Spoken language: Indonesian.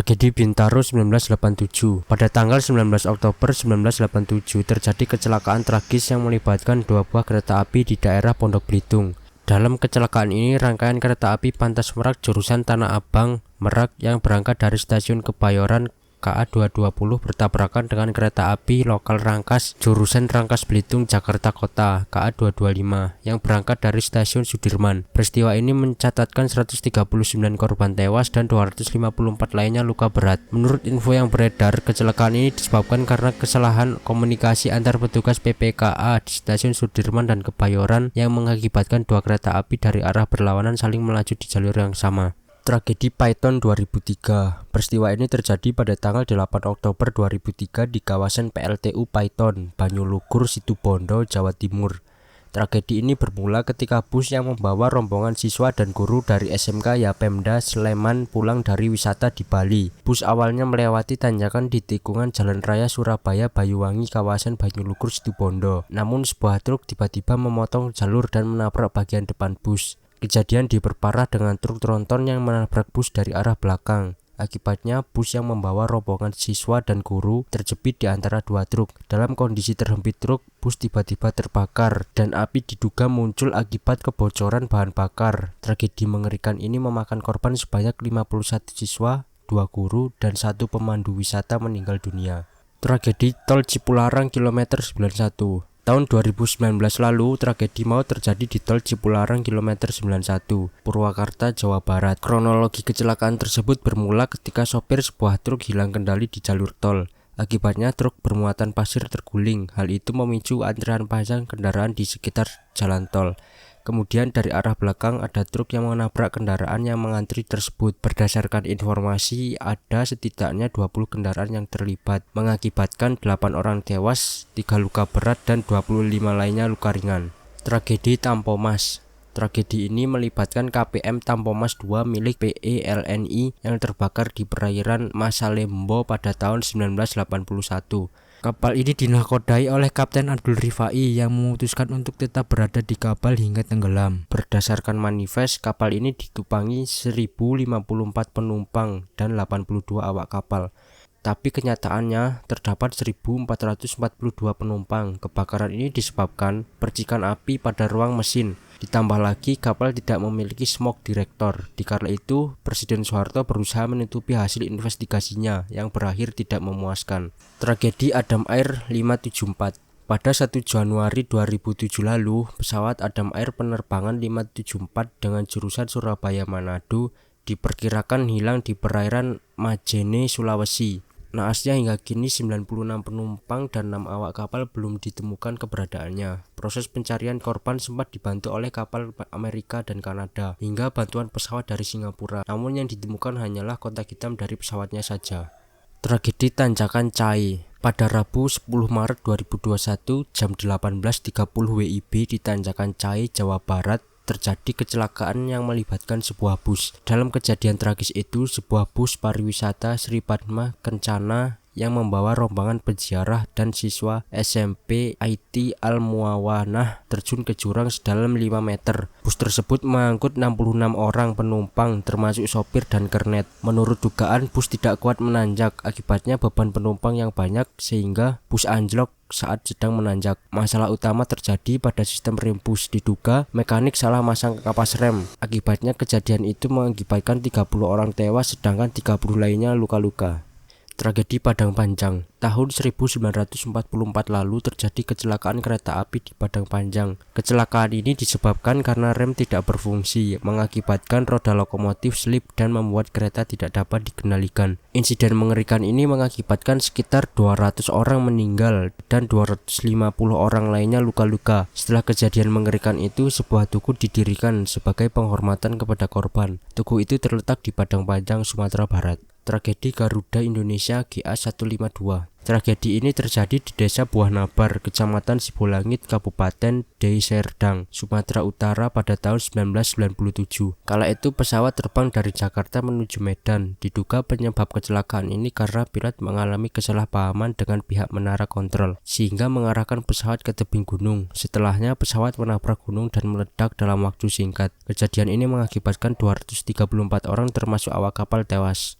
Tragedi Bintaro 1987. Pada tanggal 19 Oktober 1987 terjadi kecelakaan tragis yang melibatkan dua buah kereta api di daerah Pondok Belitung. Dalam kecelakaan ini, rangkaian kereta api Pantas Merak jurusan Tanah Abang Merak yang berangkat dari stasiun Kebayoran KA 220 bertabrakan dengan kereta api lokal Rangkas jurusan Rangkas Belitung Jakarta Kota KA 225 yang berangkat dari stasiun Sudirman. Peristiwa ini mencatatkan 139 korban tewas dan 254 lainnya luka berat. Menurut info yang beredar, kecelakaan ini disebabkan karena kesalahan komunikasi antar petugas PPKA di stasiun Sudirman dan Kebayoran yang mengakibatkan dua kereta api dari arah berlawanan saling melaju di jalur yang sama. Tragedi Python 2003. Peristiwa ini terjadi pada tanggal 8 Oktober 2003 di kawasan PLTU Python, Banyulukur, Situbondo, Jawa Timur. Tragedi ini bermula ketika bus yang membawa rombongan siswa dan guru dari SMK Yapemda Sleman pulang dari wisata di Bali. Bus awalnya melewati tanjakan di tikungan Jalan Raya Surabaya Banyuwangi kawasan Banyulukur, Situbondo. Namun sebuah truk tiba-tiba memotong jalur dan menabrak bagian depan bus. Kejadian diperparah dengan truk tronton yang menabrak bus dari arah belakang. Akibatnya bus yang membawa rombongan siswa dan guru terjepit di antara dua truk. Dalam kondisi terhempit truk, bus tiba-tiba terbakar dan api diduga muncul akibat kebocoran bahan bakar. Tragedi mengerikan ini memakan korban sebanyak 51 siswa, 2 guru, dan 1 pemandu wisata meninggal dunia. Tragedi Tol Cipularang kilometer 91. Tahun 2019 lalu, tragedi maut terjadi di Tol Cipularang kilometer 91, Purwakarta, Jawa Barat. Kronologi kecelakaan tersebut bermula ketika sopir sebuah truk hilang kendali di jalur tol. Akibatnya truk bermuatan pasir terguling. Hal itu memicu antrian panjang kendaraan di sekitar jalan tol. Kemudian dari arah belakang ada truk yang menabrak kendaraan yang mengantri tersebut. Berdasarkan informasi, ada setidaknya 20 kendaraan yang terlibat, mengakibatkan 8 orang tewas, 3 luka berat dan 25 lainnya luka ringan. Tragedi Tampomas. Tragedi ini melibatkan KPM Tampomas 2 milik PELNI yang terbakar di perairan Masalembo pada tahun 1981. Kapal ini dinakodai oleh Kapten Abdul Rifai yang memutuskan untuk tetap berada di kapal hingga tenggelam. Berdasarkan manifest, kapal ini ditumpangi 1054 penumpang dan 82 awak kapal. Tapi kenyataannya terdapat 1442 penumpang. Kebakaran ini disebabkan percikan api pada ruang mesin. Ditambah lagi kapal tidak memiliki smoke detector. Dikala itu Presiden Soeharto berusaha menutupi hasil investigasinya yang berakhir tidak memuaskan. Tragedi Adam Air 574. Pada 1 Januari 2007 lalu, pesawat Adam Air penerbangan 574 dengan jurusan Surabaya Manado diperkirakan hilang di perairan Majene, Sulawesi. Naasnya hingga kini 96 penumpang dan 6 awak kapal belum ditemukan keberadaannya. Proses pencarian korban sempat dibantu oleh kapal Amerika dan Kanada hingga bantuan pesawat dari Singapura. Namun yang ditemukan hanyalah kotak hitam dari pesawatnya saja. Tragedi Tanjakan Cai. Pada Rabu 10 Maret 2021 jam 18.30 WIB di Tanjakan Cai, Jawa Barat, terjadi kecelakaan yang melibatkan sebuah bus. Dalam kejadian tragis itu, sebuah bus pariwisata Sri Padma Kencana yang membawa rombongan peziarah dan siswa SMP IT Al Muawanah terjun ke jurang sedalam 5 meter. Bus tersebut mengangkut 66 orang penumpang termasuk sopir dan kernet. Menurut dugaan, bus tidak kuat menanjak. Akibatnya beban penumpang yang banyak sehingga bus anjlok saat sedang menanjak. Masalah utama terjadi pada sistem rem bus. Diduga mekanik salah masang kapas rem. Akibatnya kejadian itu mengakibatkan 30 orang tewas sedangkan 30 lainnya luka-luka. Tragedi Padang Panjang. Tahun 1944 lalu terjadi kecelakaan kereta api di Padang Panjang. Kecelakaan ini disebabkan karena rem tidak berfungsi, mengakibatkan roda lokomotif slip dan membuat kereta tidak dapat dikendalikan. Insiden mengerikan ini mengakibatkan sekitar 200 orang meninggal dan 250 orang lainnya luka-luka. Setelah kejadian mengerikan itu, sebuah tugu didirikan sebagai penghormatan kepada korban. Tugu itu terletak di Padang Panjang, Sumatera Barat. Tragedi Garuda Indonesia GA152. Tragedi ini terjadi di Desa Buah Nabar, Kecamatan Sibolangit, Kabupaten Deli Serdang, Sumatera Utara pada tahun 1997. Kala itu pesawat terbang dari Jakarta menuju Medan. Diduga penyebab kecelakaan ini karena pilot mengalami kesalahpahaman dengan pihak menara kontrol, sehingga mengarahkan pesawat ke tebing gunung. Setelahnya pesawat menabrak gunung dan meledak dalam waktu singkat. Kejadian ini mengakibatkan 234 orang termasuk awak kapal tewas.